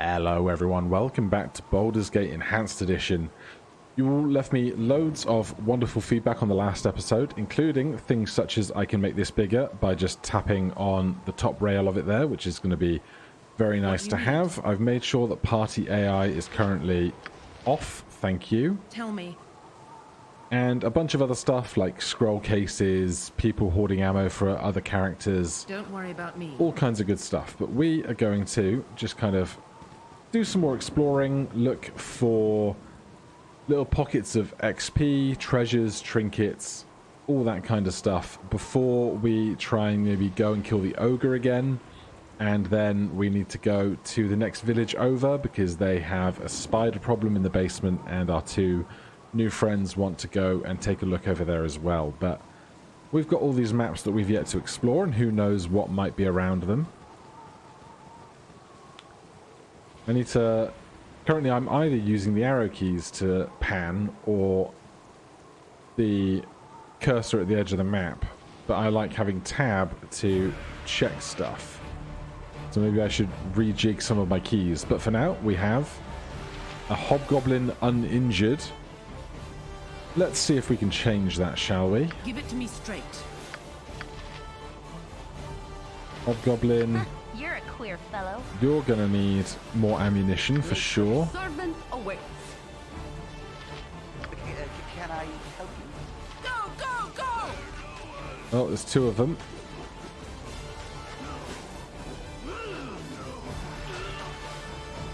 Hello everyone, welcome back to Baldur's Gate Enhanced Edition. You all left me loads of wonderful feedback on the last episode, including things such as I can make this bigger by just tapping on the top rail of it there, which is going to be very nice to have. I've made sure that party AI is currently off, thank you. Tell me. And a bunch of other stuff like scroll cases, people hoarding ammo for other characters. Don't worry about me. All kinds of good stuff. But we are going to just kind of do some more exploring, look for little pockets of XP, treasures, trinkets, all that kind of stuff before we try and maybe go and kill the ogre again. And then we need to go to the next village over because they have a spider problem in the basement and our two new friends want to go and take a look over there as well. But we've got all these maps that we've yet to explore and who knows what might be around them. I need to... Currently I'm either using the arrow keys to pan or the cursor at the edge of the map, but I like having tab to check stuff. So maybe I should rejig some of my keys. But for now, we have a hobgoblin uninjured. Let's see if we can change that, shall we? Give it to me straight. Hobgoblin. You're a queer fellow. You're gonna need more ammunition for sure. Servant awaits. Can I help you? Go, go, go! Oh, there's two of them.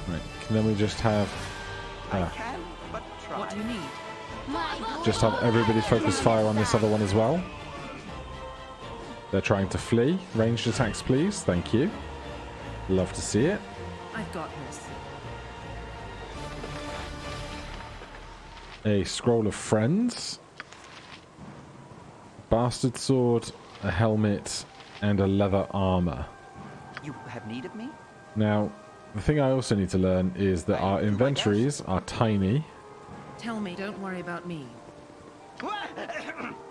Right, and then we just have... I can, but try. What do you need? Just have everybody focus fire on this other one as well. They're trying to flee. Ranged attacks, please. Thank you. Love to see it. I've got this. A scroll of friends. Bastard sword, a helmet, and a leather armor. You have need of me? Now, the thing I also need to learn is that our inventories are tiny. Tell me, don't worry about me.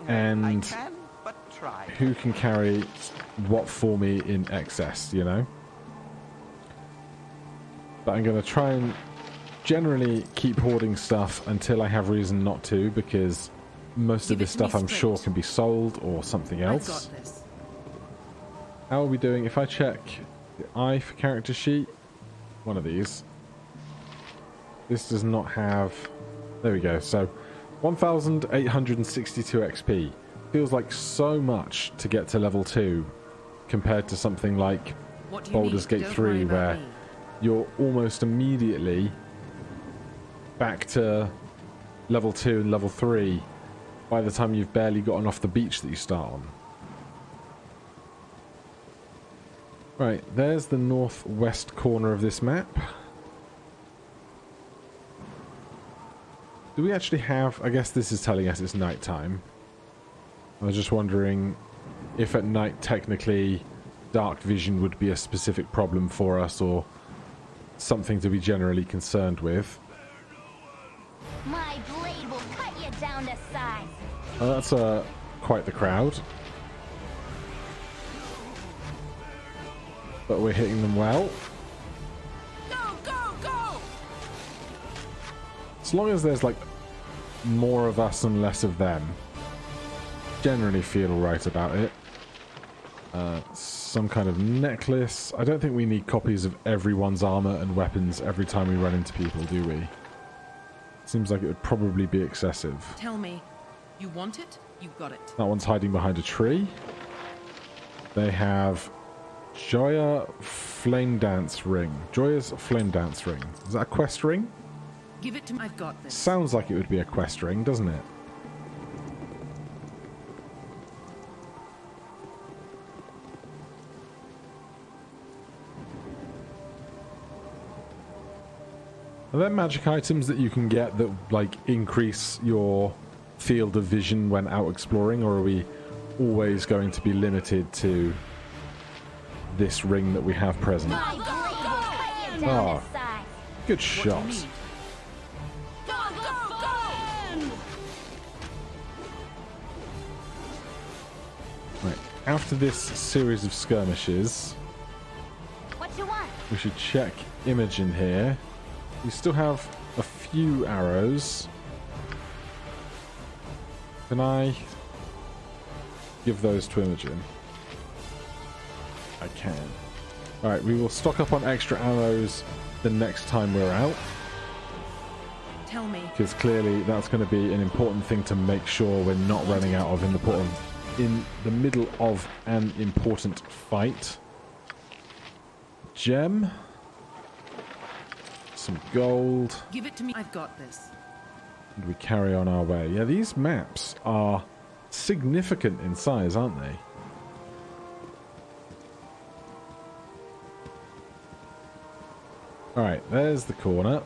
And I can, but try. who can carry what for me in excess, you know? But I'm going to try and generally keep hoarding stuff until I have reason not to, because most of this stuff I'm sure can be sold or something else. I've got this. How are we doing? If I check the eye for character sheet, one of these. This does not have... There we go. So 1,862 XP. Feels like so much to get to level 2 compared to something like Baldur's Gate 3 where you're almost immediately back to level 2 and level 3 by the time you've barely gotten off the beach that you start on. Right, there's the northwest corner of this map. Do we actually have... I guess this is telling us it's nighttime. I was just wondering if at night technically dark vision would be a specific problem for us or something to be generally concerned with. My blade will cut you down to size. That's quite the crowd. But we're hitting them well. Go, go, go! As long as there's like more of us and less of them, generally feel alright about it. Some kind of necklace. I don't think we need copies of everyone's armor and weapons every time we run into people, do we? Seems like it would probably be excessive. Tell me. You want it? You got it. That one's hiding behind a tree. They have Joya Flame Dance Ring. Joya's Flame Dance Ring. Is that a quest ring? Give it to me. I've got this. Sounds like it would be a quest ring, doesn't it? Are there magic items that you can get that, like, increase your field of vision when out exploring, or are we always going to be limited to this ring that we have present? My blade will cut you down to size. Good What shot. do you need? Go, go, go! Right. After this series of skirmishes, What you want? We should check Imogen here. We still have a few arrows. Can I give those to Imogen? I can. Alright, we will stock up on extra arrows the next time we're out. Tell me. Because clearly that's going to be an important thing to make sure we're not running out of in the middle of an important fight. Gem. Some gold. Give it to me. I've got this. And we carry on our way. Yeah, these maps are significant in size, aren't they? Alright, there's the corner.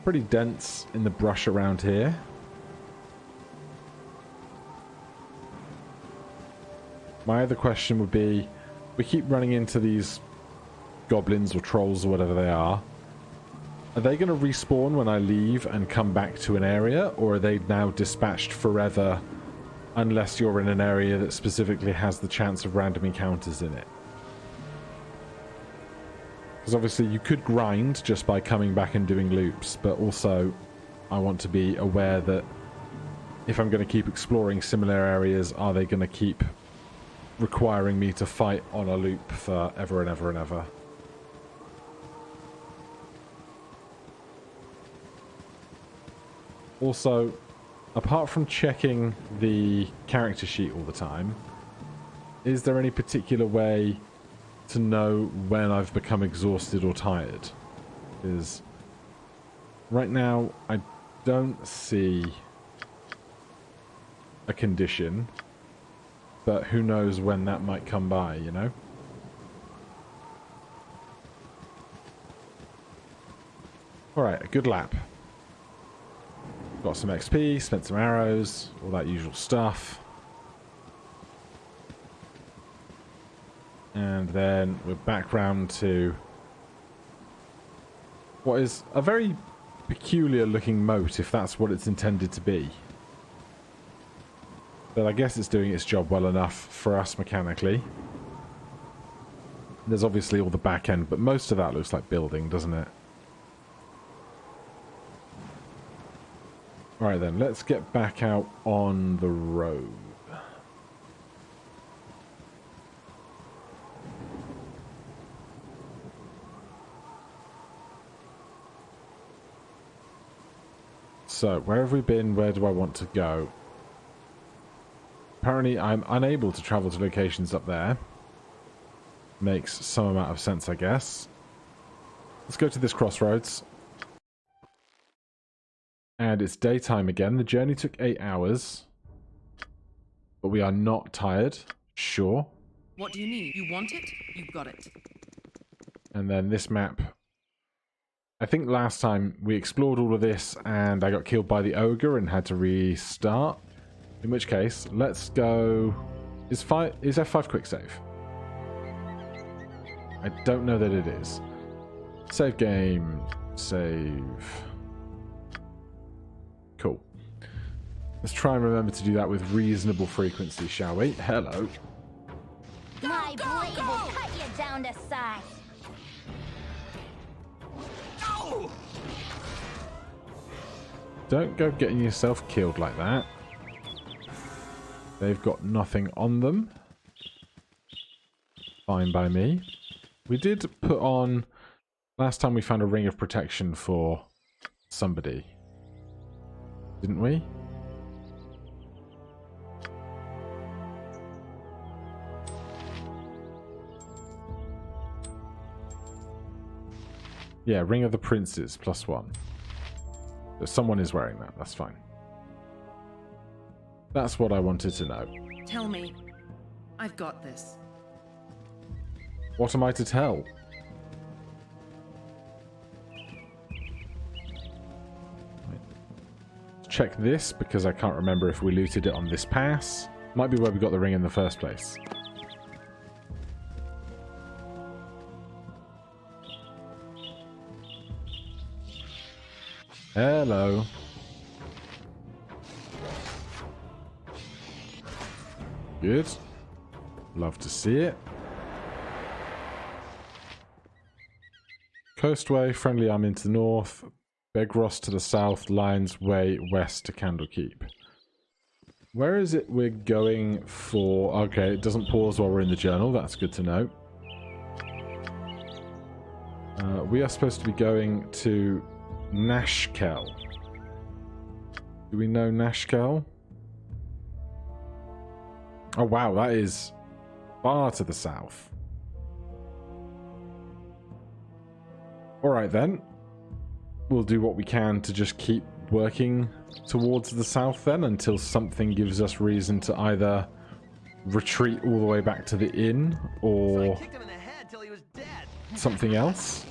Pretty dense in the brush around here. My other question would be, we keep running into these goblins or trolls or whatever they are. Are they going to respawn when I leave and come back to an area, or are they now dispatched forever unless you're in an area that specifically has the chance of random encounters in it? Because obviously you could grind just by coming back and doing loops, but also I want to be aware that if I'm going to keep exploring similar areas, are they going to keep requiring me to fight on a loop for ever and ever and ever? Also, apart from checking the character sheet all the time, is there any particular way to know when I've become exhausted or tired? Because right now I don't see a condition, but who knows when that might come by, you know? Alright, a good lap. Got some XP, spent some arrows, all that usual stuff. And then we're back round to what is a very peculiar looking moat, if that's what it's intended to be. But I guess it's doing its job well enough for us mechanically. There's obviously all the back end, but most of that looks like building, doesn't it? Alright then, let's get back out on the road. So, where have we been? Where do I want to go? Apparently, I'm unable to travel to locations up there. Makes some amount of sense, I guess. Let's go to this crossroads. And it's daytime again. The journey took 8 hours. But we are not tired. Sure. What do you need? You want it? You've got it. And then this map. I think last time we explored all of this and I got killed by the ogre and had to restart. In which case, let's go... Is F5 quick save? I don't know that it is. Save game. Save. Cool. Let's try and remember to do that with reasonable frequency, shall we? Hello. My blade will cut you down to size. No! Don't go getting yourself killed like that. They've got nothing on them. Fine by me. We did put on... Last time we found a ring of protection for somebody. Didn't we? Yeah, Ring of the Princes, +1. So someone is wearing that, that's fine. That's what I wanted to know. Tell me. I've got this. What am I to tell? Check this, because I can't remember if we looted it on this pass. Might be where we got the ring in the first place. Hello. Good. Love to see it. Coastway, friendly army to the north. Beregost to the south, Lions Way west to Candlekeep. Where is it we're going for? Okay, it doesn't pause while we're in the journal. That's good to know. We are supposed to be going to Nashkel. Do we know Nashkel? Oh wow, that is far to the south. Alright then. We'll do what we can to just keep working towards the south then until something gives us reason to either retreat all the way back to the inn or Kicked him in the head till he was dead. something else.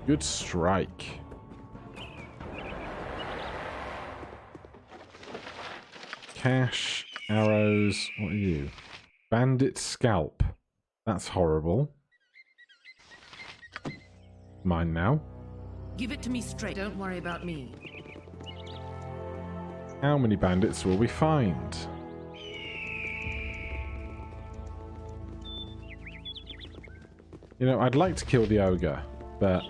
Good strike. Cash, arrows, what are you? Bandit scalp. That's horrible. Mine now. Give it to me straight. Don't worry about me. How many bandits will we find? You know, I'd like to kill the ogre, but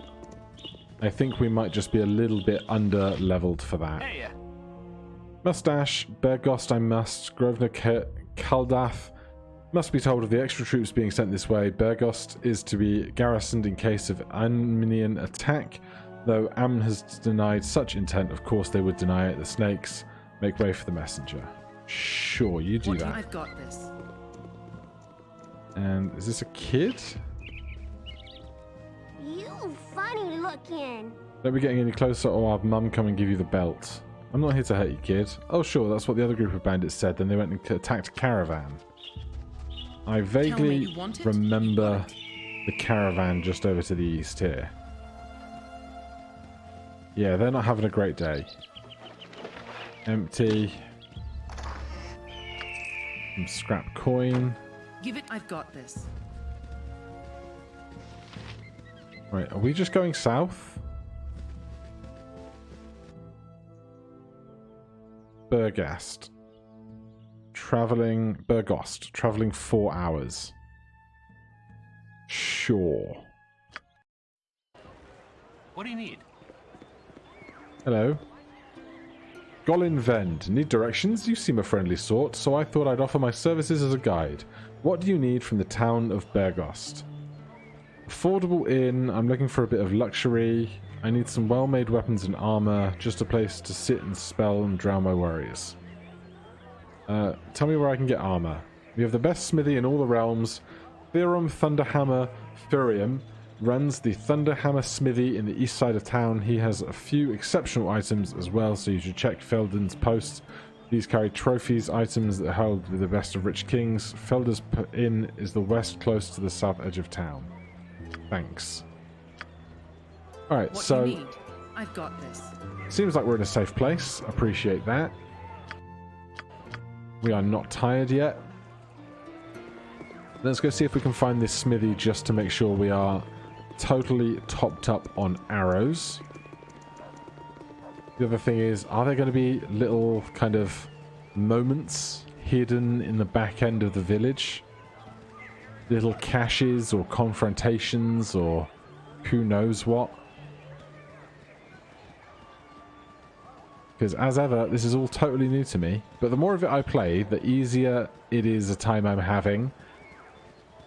I think we might just be a little bit under-leveled for that. Hey, Mustache, Beregost I must, Grosvenor Kaldath must be told of the extra troops being sent this way. Beregost is to be garrisoned in case of Amnian attack, though Amn has denied such intent. Of course they would deny it. The snakes make way for the messenger. Sure, you do that. I've got this. And is this a kid? You funny looking. Don't be getting any closer or I'll mum come and give you the belt. I'm not here to hurt you, kid. Oh, sure, that's what the other group of bandits said. Then they went and attacked a caravan. I vaguely remember the caravan just over to the east here. Yeah, they're not having a great day. Empty. Some scrap coin. Give it. I've got this. Right, are we just going south? Beregost. Traveling 4 hours. Sure. What do you need? Hello. Golin Vend. Need directions? You seem a friendly sort, so I thought I'd offer my services as a guide. What do you need from the town of Beregost? Affordable inn. I'm looking for a bit of luxury. I need some well-made weapons and armor. Just a place to sit and spell and drown my worries. Tell me where I can get armor. We have the best smithy in all the realms. Therum Thunderhammer Furium runs the Thunderhammer smithy in the east side of town. He has a few exceptional items as well, so you should check Felden's posts. These carry trophies, items that are held with the best of rich kings. Felder's Inn is the west, close to the south edge of town. Thanks. Alright, What so you need? I've got this. seems like we're in a safe place. Appreciate that. We are not tired yet. Let's go see if we can find this smithy just to make sure we are totally topped up on arrows. The other thing is, are there going to be little kind of moments hidden in the back end of the village? Little caches or confrontations or who knows what? Because as ever, this is all totally new to me. But the more of it I play, the easier it is a time I'm having.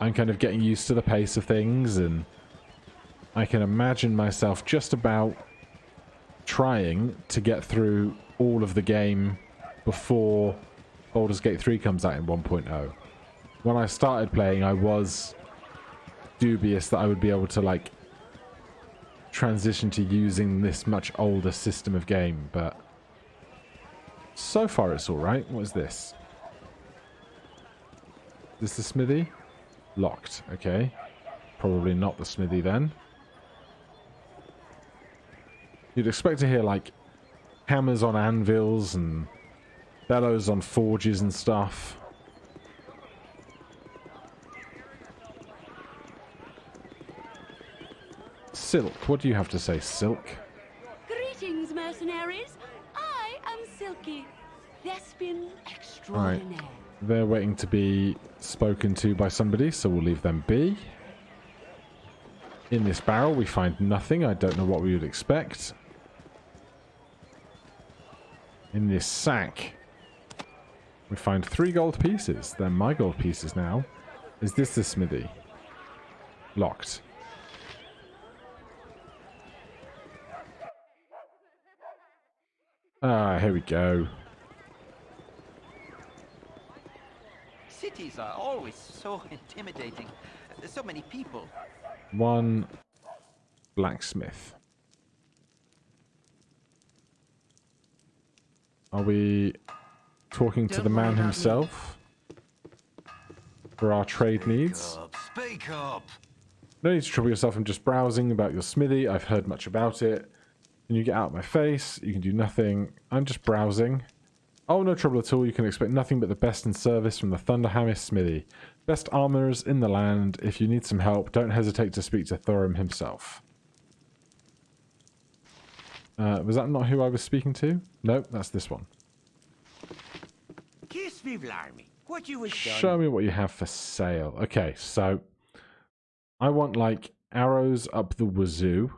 I'm kind of getting used to the pace of things, and I can imagine myself just about trying to get through all of the game before Baldur's Gate 3 comes out in 1.0. When I started playing, I was dubious that I would be able to, like, transition to using this much older system of game, but so far it's alright. What is this? Is this the smithy? Locked. Okay. Probably not the smithy then. You'd expect to hear, like, hammers on anvils and bellows on forges and stuff. Silk. What do you have to say, Silk? Greetings, mercenaries. I am Silky, Thespian extraordinaire. They're waiting to be spoken to by somebody, so we'll leave them be. In this barrel, we find nothing. I don't know what we would expect. In this sack, we find 3 gold pieces. They're my gold pieces now. Is this the smithy? Locked. Ah, here we go. Cities are always so intimidating. There's so many people. 1 blacksmith. Are we talking to the man himself for our trade needs? Speak up. No need to trouble yourself. I'm just browsing about your smithy. I've heard much about it. Can you get out of my face? You can do nothing. I'm just browsing. Oh, no trouble at all. You can expect nothing but the best in service from the Thunderhammer Smithy. Best armorers in the land. If you need some help, don't hesitate to speak to Thorum himself. Was that not who I was speaking to? Nope, that's this one. Kiss me, blarmy. What you was Show me what you have for sale. Okay, so I want like arrows up the wazoo.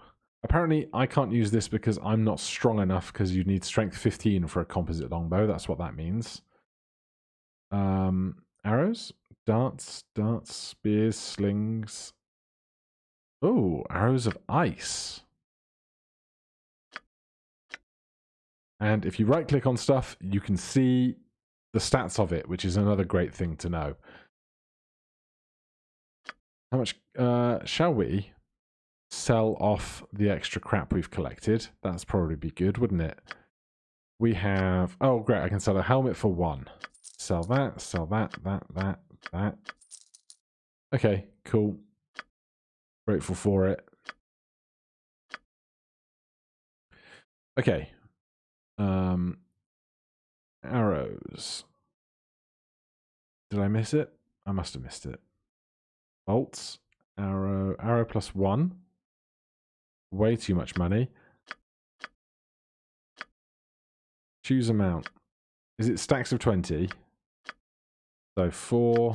Apparently, I can't use this because I'm not strong enough because you need strength 15 for a composite longbow. That's what that means. Arrows, darts, spears, slings. Oh, arrows of ice. And if you right-click on stuff, you can see the stats of it, which is another great thing to know. How much shall we sell off the extra crap we've collected? That's probably be good, wouldn't it? We have... Oh, great. I can sell a helmet for 1. Sell that, that. Okay, cool. Grateful for it. Okay. Arrows. Did I miss it? I must have missed it. Bolts. Arrow plus 1. Way too much money. Choose amount. Is it stacks of 20? So 4,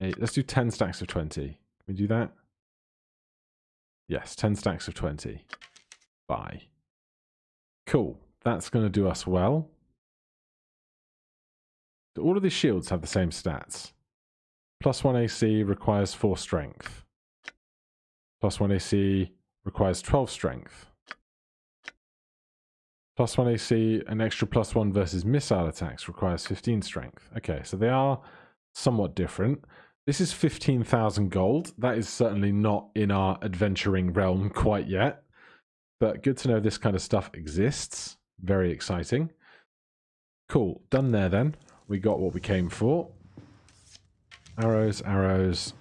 8. Let's do 10 stacks of 20. Can we do that? Yes, 10 stacks of 20. Buy. Cool. That's going to do us well. Do all of these shields have the same stats? Plus 1 AC requires 4 strength. Plus 1 AC requires 12 strength. Plus 1 AC, an extra plus 1 versus missile attacks requires 15 strength. Okay, so they are somewhat different. This is 15,000 gold. That is certainly not in our adventuring realm quite yet. But good to know this kind of stuff exists. Very exciting. Cool. Done there then. We got what we came for. Arrows, arrows,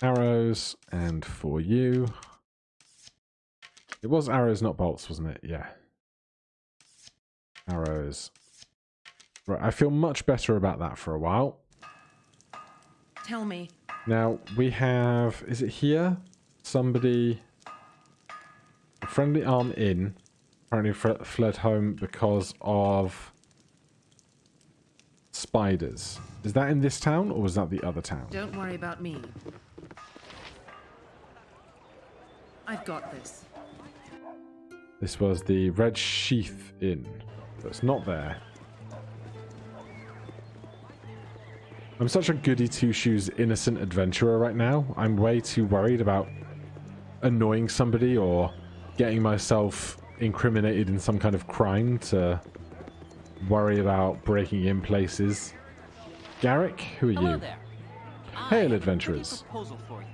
arrows, and for you. It was arrows, not bolts, wasn't it? Yeah. Arrows. Right, I feel much better about that for a while. Tell me. Now, we have... Is it here? Somebody... A friendly arm in. Apparently fled home because of... spiders. Is that in this town, or was that the other town? Don't worry about me. I've got this. This was the Red Sheath Inn. So it's not there. I'm such a goody two-shoes innocent adventurer right now. I'm way too worried about annoying somebody or getting myself incriminated in some kind of crime to worry about breaking in places. Garrick, who are Hello you? there. Hail, I adventurers. have a proposal for you.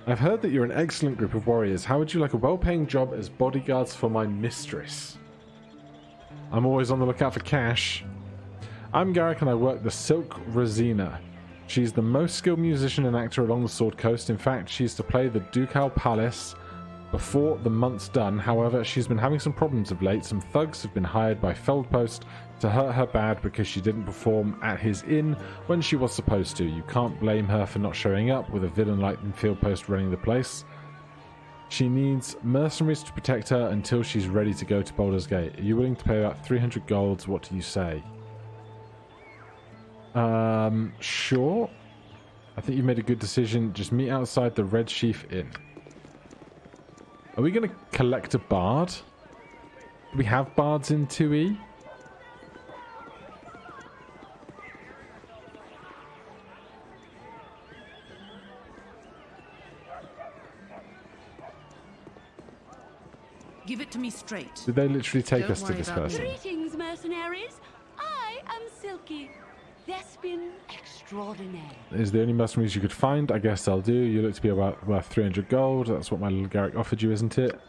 I've heard that you're an excellent group of warriors. How would you like a well-paying job as bodyguards for my mistress? I'm always on the lookout for cash. I'm Garrick and I work the Silk Rosina. She's the most skilled musician and actor along the Sword Coast. In fact, she's to play the Ducal Palace before the month's done. However, she's been having some problems of late. Some thugs have been hired by Feldpost to hurt her bad because she didn't perform at his inn when she was supposed to. You can't blame her for not showing up with a villain like Feldpost running the place. She needs mercenaries to protect her until she's ready to go to Baldur's Gate. Are you willing to pay about 300 golds? What do you say? Sure. I think you made a good decision. Just meet outside the Red Sheaf Inn. Are we going to collect a bard? Do we have bards in 2E? Give it to me straight. Did they literally take Don't us to worry this about me. person? Greetings, mercenaries. I am Silky, Thespian extraordinaire. Is the only mercenaries you could find? I guess I'll do. You look to be about worth 300 gold. That's what my little Garrick offered you, isn't it?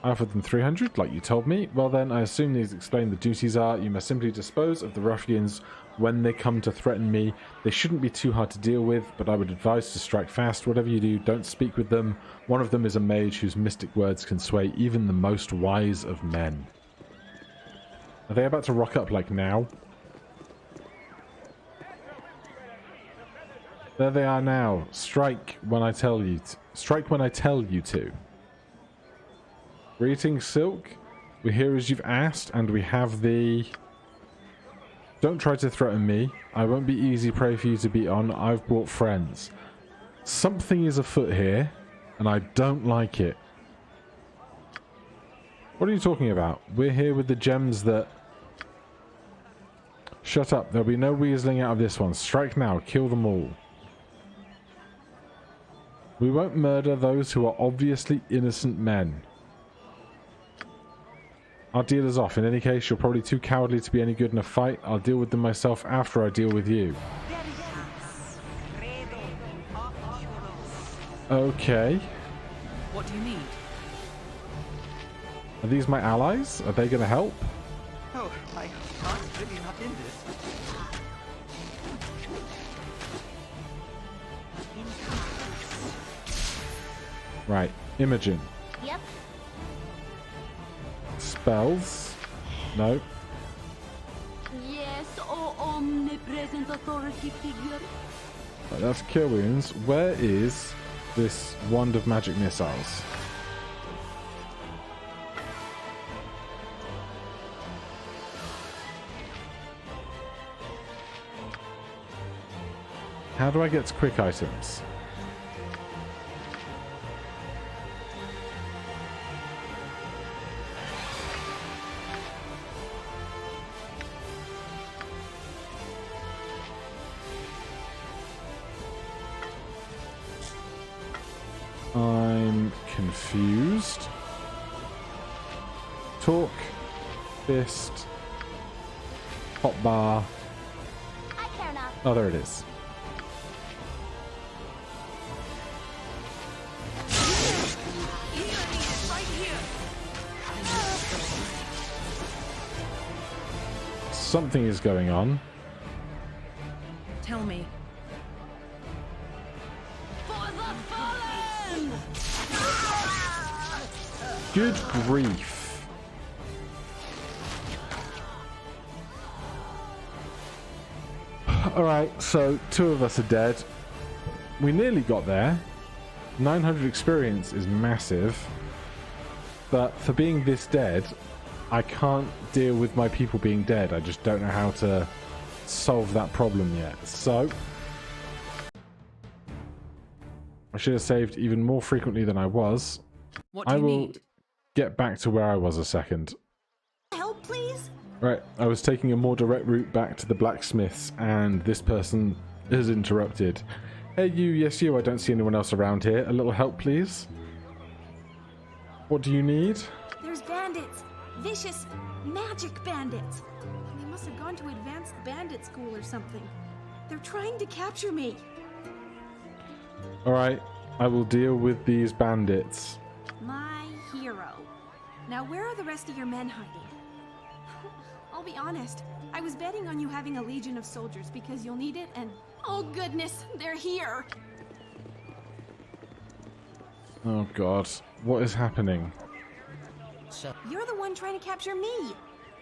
I offered them 300, like you told me. Well then, I assume these explain the duties are. You must simply dispose of the ruffians when they come to threaten me. They shouldn't be too hard to deal with, but I would advise to strike fast. Whatever you do, don't speak with them. One of them is a mage whose mystic words can sway even the most wise of men. Are they about to rock up, like, now? There they are now. Strike when I tell you to. Strike when I tell you to. Greetings, Silk. We're here as you've asked, and we have the... Don't try to threaten me. I won't be easy prey for you to beat on. I've brought friends. Something is afoot here, and I don't like it. What are you talking about? We're here with the gems that... Shut up. There'll be no weaseling out of this one. Strike now. Kill them all. We won't murder those who are obviously innocent men. Our deal is off. In any case, you're probably too cowardly to be any good in a fight. I'll deal with them myself after I deal with you. Okay. What do you need? Are these my allies? Are they going to help? Oh, my heart's really not in this. Right. Imogen. Yep. Spells. No. Yes, oh omnipresent authority figure. Right, that's Cure Wounds. Where is this Wand of Magic Missiles? How do I get to quick items? I'm confused. Talk, fist, hot bar. I care not. Oh, there it is. Something is going on. Tell me. For the fallen! Good grief. Alright, so 2 of us are dead. We nearly got there. 900 experience is massive. But for being this dead, I can't deal with my people being dead. I just don't know how to solve that problem yet. So I should have saved even more frequently than I was. What do you need? Get back to where I was a second. Help, please? Right, I was taking a more direct route back to the blacksmiths, and this person is interrupted. Hey you, yes you, I don't see anyone else around here. A little help, please? What do you need? There's bandits. Vicious, magic bandits. They must have gone to advanced bandit school or something. They're trying to capture me. Alright, I will deal with these bandits. My hero. Now where are the rest of your men hiding? I'll be honest, I was betting on you having a legion of soldiers because you'll need it, and oh goodness, they're here. Oh god, what is happening? You're the one trying to capture me,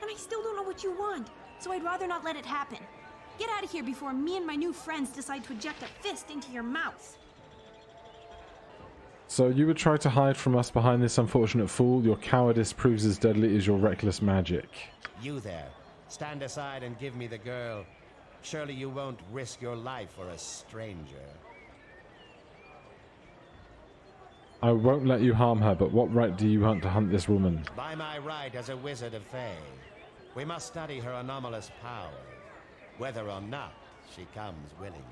and I still don't know what you want, so I'd rather not let it happen. Get out of here before me and my new friends decide to eject a fist into your mouth. So you would try to hide from us behind this unfortunate fool? Your cowardice proves as deadly as your reckless magic. You there. Stand aside and give me the girl. Surely you won't risk your life for a stranger. I won't let you harm her, but what right do you want to hunt this woman? By my right as a wizard of Fae, we must study her anomalous power, whether or not she comes willingly.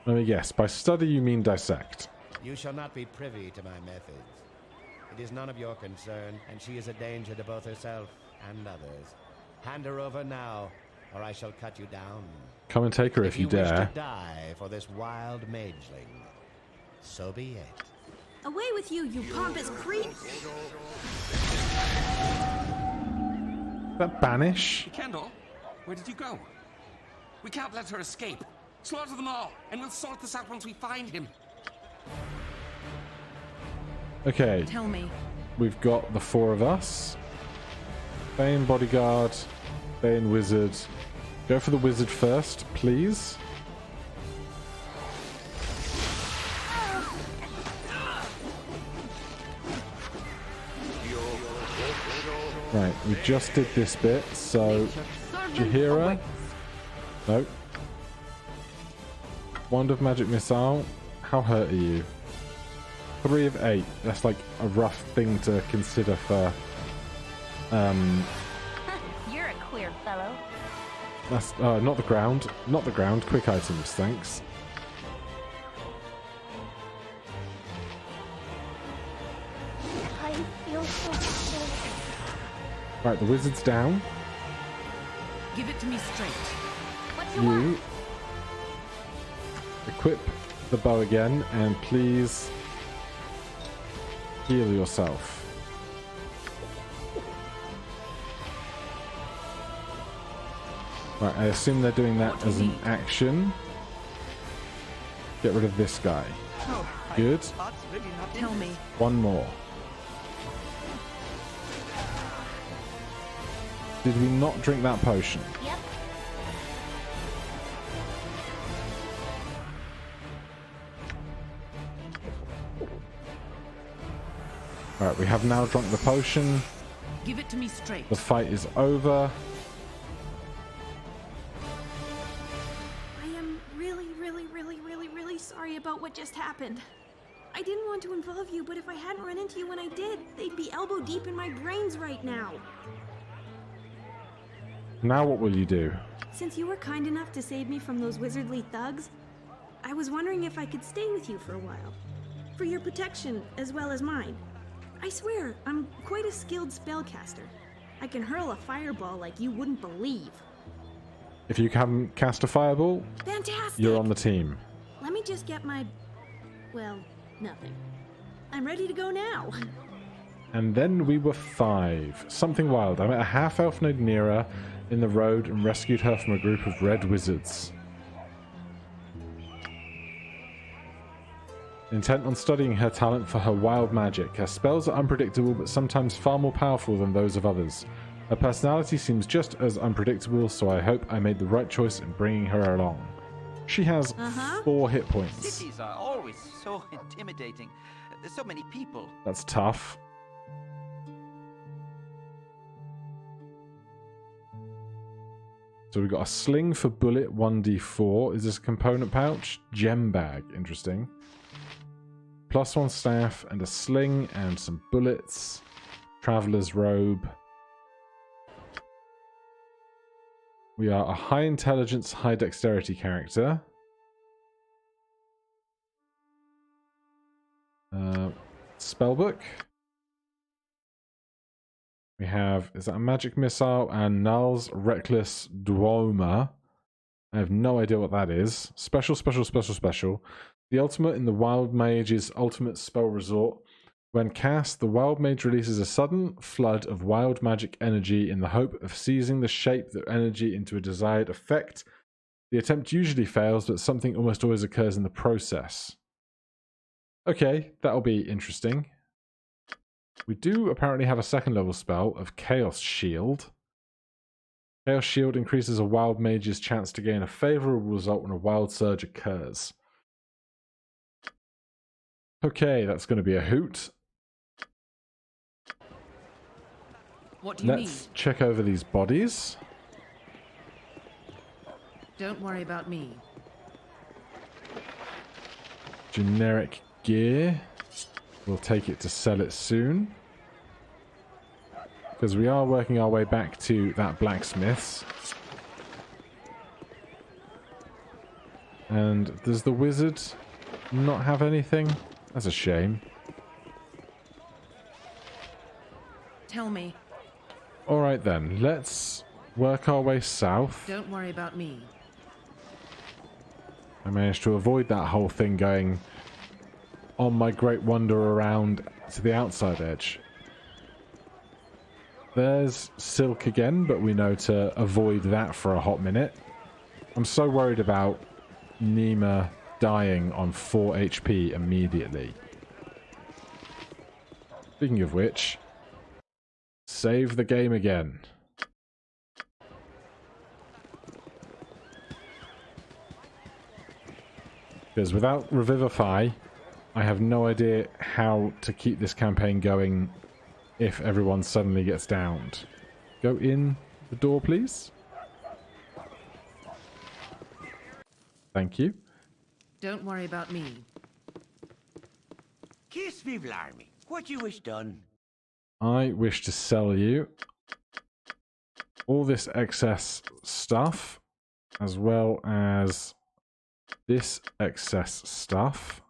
Let me guess. By study, you mean dissect. You shall not be privy to my methods. It is none of your concern, and she is a danger to both herself and others. Hand her over now, or I shall cut you down. Come and take her if you wish dare. to die for this wild mageling, so be it. Away with you, you pompous creep! That banish? Kendall, where did you go? We can't let her escape. Slaughter them all, and we'll sort this out once we find him. Okay. Tell me. We've got the 4 of us. Bane bodyguard, Bane wizard. Go for the wizard first, please. Right, we just did this bit, so Jahira. Nope. Wand of Magic Missile. How hurt are you? 3 of 8. That's like a rough thing to consider for. You're a queer fellow. That's not the ground. Not the ground. Quick items, thanks. I feel so sick. Right, the wizard's down. Give it to me straight. What you want? You equip the bow again, and please heal yourself. Right, I assume they're doing that as an action. Get rid of this guy. Good. Tell me. One more. Did we not drink that potion? Yep. Alright, we have now drunk the potion. Give it to me straight. The fight is over. I am really, really, really, really, really sorry about what just happened. I didn't want to involve you, but if I hadn't run into you when I did, they'd be elbow deep in my brains right now. Now what will you do? Since you were kind enough to save me from those wizardly thugs, I was wondering if I could stay with you for a while. For your protection, as well as mine. I swear, I'm quite a skilled spellcaster. I can hurl a fireball like you wouldn't believe. If you can cast a fireball, Fantastic! you're on the team. Let me just get my... well, nothing. I'm ready to go now. And then we were 5. Something wild. I met a half-elf named Nira in the road and rescued her from a group of red wizards. Intent on studying her talent for her wild magic. Her spells are unpredictable but sometimes far more powerful than those of others. Her personality seems just as unpredictable, so I hope I made the right choice in bringing her along. She has 4 hit points. Cities are always so intimidating. There's so many people. That's tough. So we've got a sling for bullet 1d4. Is this a component pouch? Gem bag. Interesting. +1 staff and a sling and some bullets. Traveler's robe. We are a high intelligence, high dexterity character. Spellbook. We have, is that a magic missile? And Null's Reckless Duoma. I have no idea what that is. Special. The ultimate in the Wild Mage's ultimate spell resort. When cast, the Wild Mage releases a sudden flood of wild magic energy in the hope of seizing the shape of the energy into a desired effect. The attempt usually fails, but something almost always occurs in the process. Okay, that'll be interesting. We do apparently have a 2nd level spell of Chaos Shield. Chaos Shield increases a Wild Mage's chance to gain a favorable result when a Wild Surge occurs. Okay, that's going to be a hoot. What do you need? Let's check over these bodies. Don't worry about me. Generic gear. We'll take it to sell it soon. Because we are working our way back to that blacksmith's. And does the wizard not have anything? That's a shame. Tell me. Alright then, let's work our way south. Don't worry about me. I managed to avoid that whole thing going on my great wander around to the outside edge. There's Silk again, but we know to avoid that for a hot minute. I'm so worried about Nima dying on 4 HP immediately. Speaking of which, save the game again. Because without Revivify, I have no idea how to keep this campaign going if everyone suddenly gets downed. Go in the door, please. Thank you. Don't worry about me. Kiss me, blarmy. What you wish done? I wish to sell you all this excess stuff, as well as this excess stuff.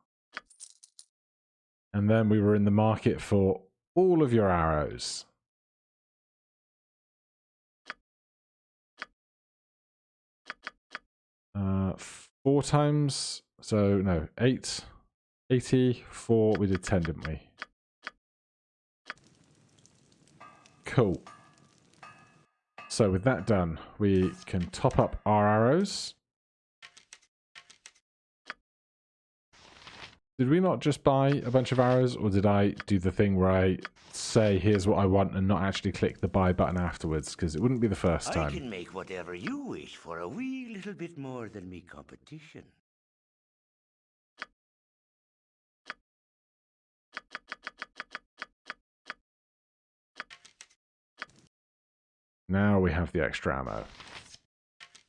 And then we were in the market for all of your arrows. Uh, 4 times, so no, 8, 84, we did 10, didn't we? Cool. So with that done, we can top up our arrows. Did we not just buy a bunch of arrows, or did I do the thing where I say, here's what I want, and not actually click the buy button afterwards? Because it wouldn't be the first time. I can make whatever you wish for a wee little bit more than me competition. Now we have the extra ammo.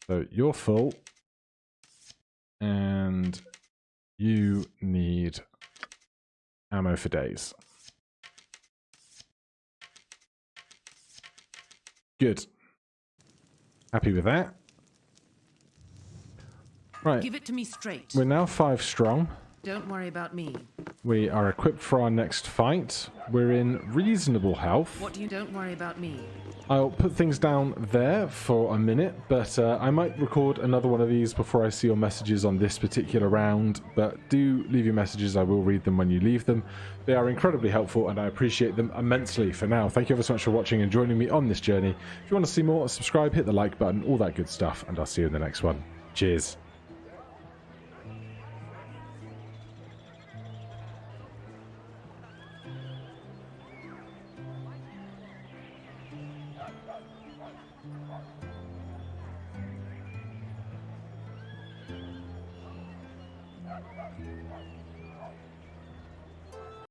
So you're full. And you need ammo for days. Good. Happy with that. Right. Give it to me straight. We're now 5 strong. Don't worry about me. We are equipped for our next fight. We're in reasonable health. What do you... Don't worry about me. I'll put things down there for a minute, but I might record another one of these before I see your messages on this particular round. But do leave your messages. I will read them when you leave them. They are incredibly helpful, and I appreciate them immensely. For now, thank you ever so much for watching and joining me on this journey. If you want to see more, subscribe, hit the like button, all that good stuff, and I'll see you in the next one. Cheers.